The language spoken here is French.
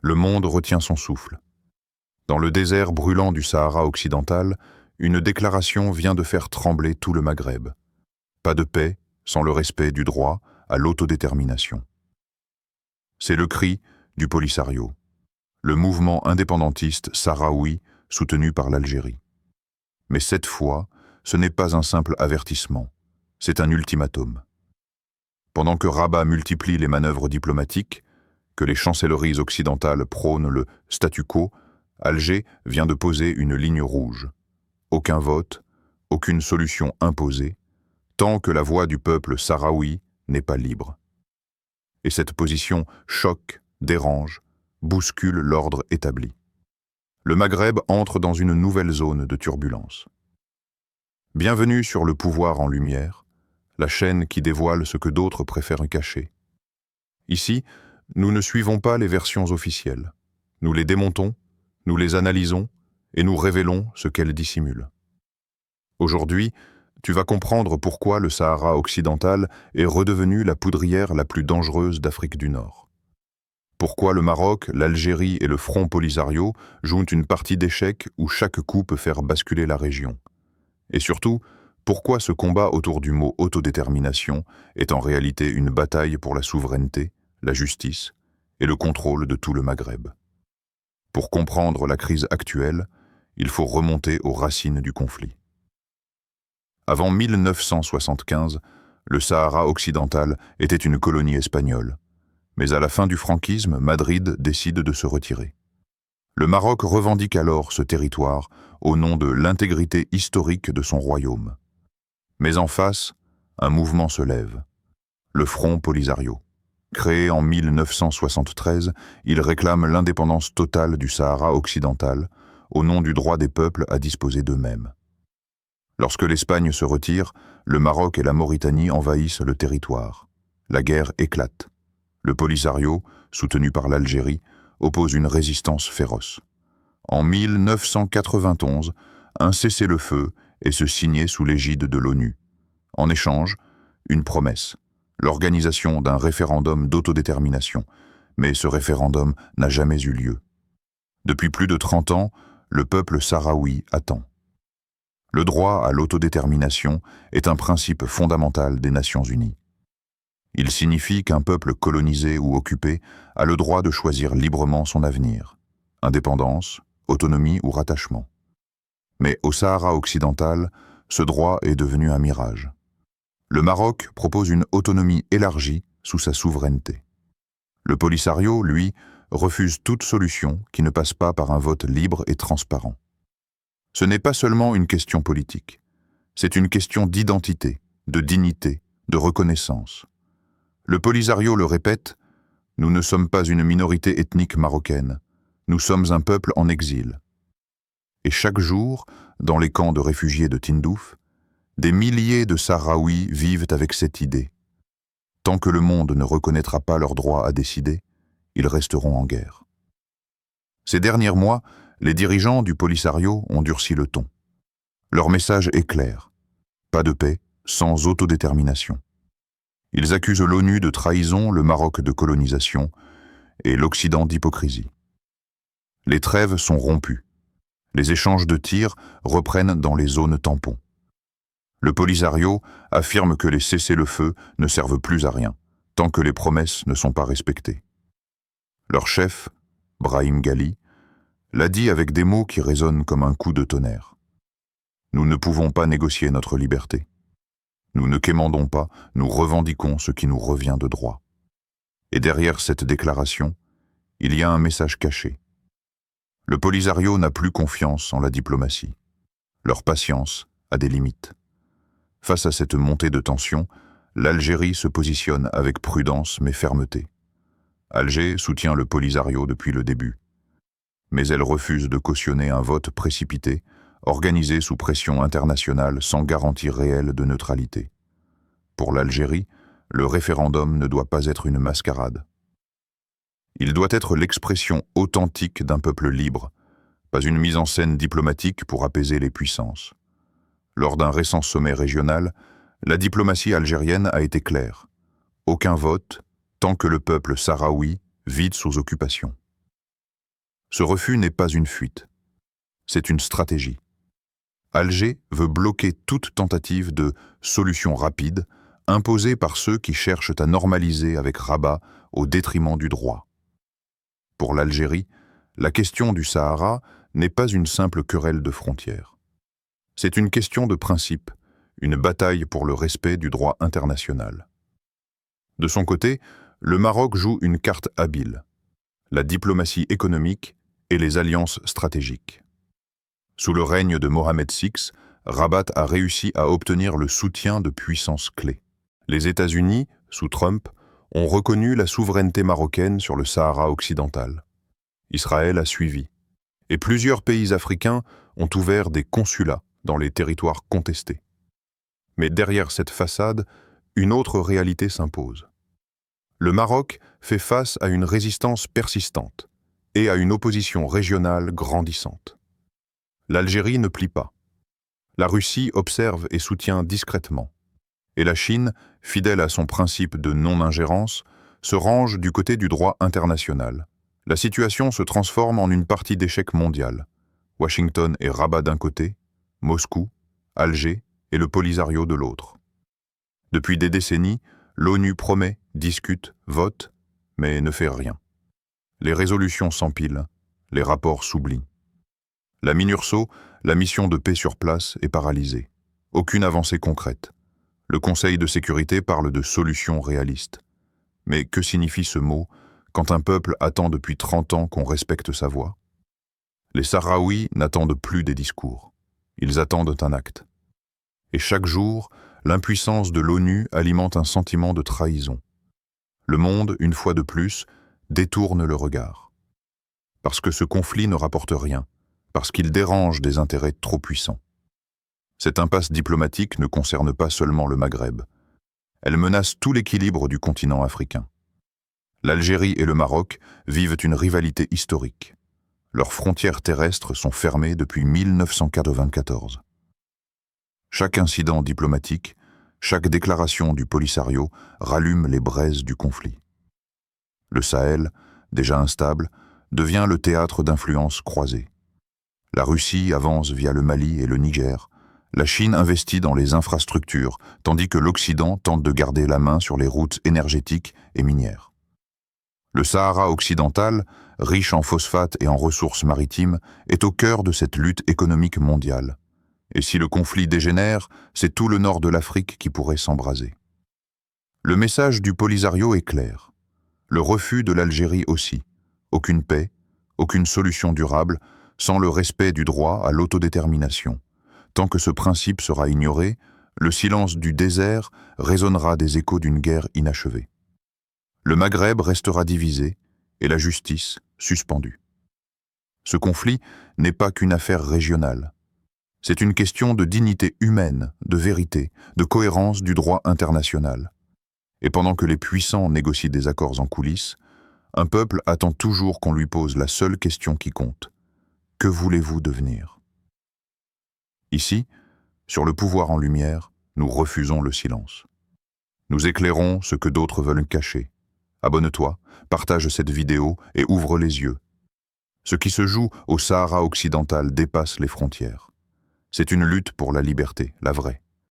Le monde retient son souffle. Dans le désert brûlant du Sahara occidental, une déclaration vient de faire trembler tout le Maghreb. Pas de paix sans le respect du droit à l'autodétermination. C'est le cri du Polisario, le mouvement indépendantiste sahraoui soutenu par l'Algérie. Mais cette fois, ce n'est pas un simple avertissement, c'est un ultimatum. Pendant que Rabat multiplie les manœuvres diplomatiques, que les chancelleries occidentales prônent le statu quo, Alger vient de poser une ligne rouge. Aucun vote, aucune solution imposée, tant que la voix du peuple sahraoui n'est pas libre. Et cette position choque, dérange, bouscule l'ordre établi. Le Maghreb entre dans une nouvelle zone de turbulence. Bienvenue sur le pouvoir en lumière, la chaîne qui dévoile ce que d'autres préfèrent cacher. Ici, nous ne suivons pas les versions officielles. Nous les démontons, nous les analysons et nous révélons ce qu'elles dissimulent. Aujourd'hui, tu vas comprendre pourquoi le Sahara occidental est redevenu la poudrière la plus dangereuse d'Afrique du Nord. Pourquoi le Maroc, l'Algérie et le Front Polisario jouent une partie d'échecs où chaque coup peut faire basculer la région. Et surtout, pourquoi ce combat autour du mot autodétermination est en réalité une bataille pour la souveraineté, la justice et le contrôle de tout le Maghreb. Pour comprendre la crise actuelle, il faut remonter aux racines du conflit. Avant 1975, le Sahara occidental était une colonie espagnole. Mais à la fin du franquisme, Madrid décide de se retirer. Le Maroc revendique alors ce territoire au nom de l'intégrité historique de son royaume. Mais en face, un mouvement se lève, le Front Polisario. Créé en 1973, il réclame l'indépendance totale du Sahara occidental au nom du droit des peuples à disposer d'eux-mêmes. Lorsque l'Espagne se retire, le Maroc et la Mauritanie envahissent le territoire. La guerre éclate. Le Polisario, soutenu par l'Algérie, oppose une résistance féroce. En 1991, un cessez-le-feu est signé sous l'égide de l'ONU. En échange, une promesse, l'organisation d'un référendum d'autodétermination. Mais ce référendum n'a jamais eu lieu. Depuis plus de 30 ans, le peuple sahraoui attend. Le droit à l'autodétermination est un principe fondamental des Nations Unies. Il signifie qu'un peuple colonisé ou occupé a le droit de choisir librement son avenir, indépendance, autonomie ou rattachement. Mais au Sahara occidental, ce droit est devenu un mirage. Le Maroc propose une autonomie élargie sous sa souveraineté. Le Polisario, lui, refuse toute solution qui ne passe pas par un vote libre et transparent. Ce n'est pas seulement une question politique, c'est une question d'identité, de dignité, de reconnaissance. Le Polisario le répète, « Nous ne sommes pas une minorité ethnique marocaine, nous sommes un peuple en exil. » Et chaque jour, dans les camps de réfugiés de Tindouf, des milliers de Sahraouis vivent avec cette idée. Tant que le monde ne reconnaîtra pas leur droit à décider, ils resteront en guerre. Ces derniers mois, les dirigeants du Polisario ont durci le ton. Leur message est clair. Pas de paix sans autodétermination. Ils accusent l'ONU de trahison, le Maroc de colonisation et l'Occident d'hypocrisie. Les trêves sont rompues. Les échanges de tirs reprennent dans les zones tampons. Le Polisario affirme que les cessez-le-feu ne servent plus à rien, tant que les promesses ne sont pas respectées. Leur chef, Brahim Ghali, l'a dit avec des mots qui résonnent comme un coup de tonnerre. Nous ne pouvons pas négocier notre liberté. Nous ne quémandons pas, nous revendiquons ce qui nous revient de droit. Et derrière cette déclaration, il y a un message caché. Le Polisario n'a plus confiance en la diplomatie. Leur patience a des limites. Face à cette montée de tension, l'Algérie se positionne avec prudence mais fermeté. Alger soutient le Polisario depuis le début. Mais elle refuse de cautionner un vote précipité, organisé sous pression internationale sans garantie réelle de neutralité. Pour l'Algérie, le référendum ne doit pas être une mascarade. Il doit être l'expression authentique d'un peuple libre, pas une mise en scène diplomatique pour apaiser les puissances. Lors d'un récent sommet régional, la diplomatie algérienne a été claire. Aucun vote, tant que le peuple sahraoui vit sous occupation. Ce refus n'est pas une fuite, c'est une stratégie. Alger veut bloquer toute tentative de solution rapide imposée par ceux qui cherchent à normaliser avec Rabat au détriment du droit. Pour l'Algérie, la question du Sahara n'est pas une simple querelle de frontières. C'est une question de principe, une bataille pour le respect du droit international. De son côté, le Maroc joue une carte habile, la diplomatie économique et les alliances stratégiques. Sous le règne de Mohamed VI, Rabat a réussi à obtenir le soutien de puissances clés. Les États-Unis, sous Trump, ont reconnu la souveraineté marocaine sur le Sahara occidental. Israël a suivi, et plusieurs pays africains ont ouvert des consulats dans les territoires contestés. Mais derrière cette façade, une autre réalité s'impose. Le Maroc fait face à une résistance persistante et à une opposition régionale grandissante. L'Algérie ne plie pas. La Russie observe et soutient discrètement. Et la Chine, fidèle à son principe de non-ingérence, se range du côté du droit international. La situation se transforme en une partie d'échec mondial. Washington et Rabat d'un côté, Moscou, Alger et le Polisario de l'autre. Depuis des décennies, l'ONU promet, discute, vote, mais ne fait rien. Les résolutions s'empilent, les rapports s'oublient. La MINURSO, la mission de paix sur place, est paralysée. Aucune avancée concrète. Le Conseil de sécurité parle de solutions réalistes. Mais que signifie ce mot quand un peuple attend depuis 30 ans qu'on respecte sa voix? Les Sahraouis n'attendent plus des discours. Ils attendent un acte. Et chaque jour, l'impuissance de l'ONU alimente un sentiment de trahison. Le monde, une fois de plus, détourne le regard. Parce que ce conflit ne rapporte rien, parce qu'il dérange des intérêts trop puissants. Cette impasse diplomatique ne concerne pas seulement le Maghreb. Elle menace tout l'équilibre du continent africain. L'Algérie et le Maroc vivent une rivalité historique. Leurs frontières terrestres sont fermées depuis 1994. Chaque incident diplomatique, chaque déclaration du Polisario rallume les braises du conflit. Le Sahel, déjà instable, devient le théâtre d'influences croisées. La Russie avance via le Mali et le Niger. La Chine investit dans les infrastructures, tandis que l'Occident tente de garder la main sur les routes énergétiques et minières. Le Sahara occidental, riche en phosphates et en ressources maritimes, est au cœur de cette lutte économique mondiale. Et si le conflit dégénère, c'est tout le nord de l'Afrique qui pourrait s'embraser. Le message du Polisario est clair. Le refus de l'Algérie aussi. Aucune paix, aucune solution durable, sans le respect du droit à l'autodétermination. Tant que ce principe sera ignoré, le silence du désert résonnera des échos d'une guerre inachevée. Le Maghreb restera divisé et la justice suspendue. Ce conflit n'est pas qu'une affaire régionale. C'est une question de dignité humaine, de vérité, de cohérence du droit international. Et pendant que les puissants négocient des accords en coulisses, un peuple attend toujours qu'on lui pose la seule question qui compte. Que voulez-vous devenir? Ici, sur le pouvoir en lumière, nous refusons le silence. Nous éclairons ce que d'autres veulent cacher. Abonne-toi, partage cette vidéo et ouvre les yeux. Ce qui se joue au Sahara occidental dépasse les frontières. C'est une lutte pour la liberté, la vraie.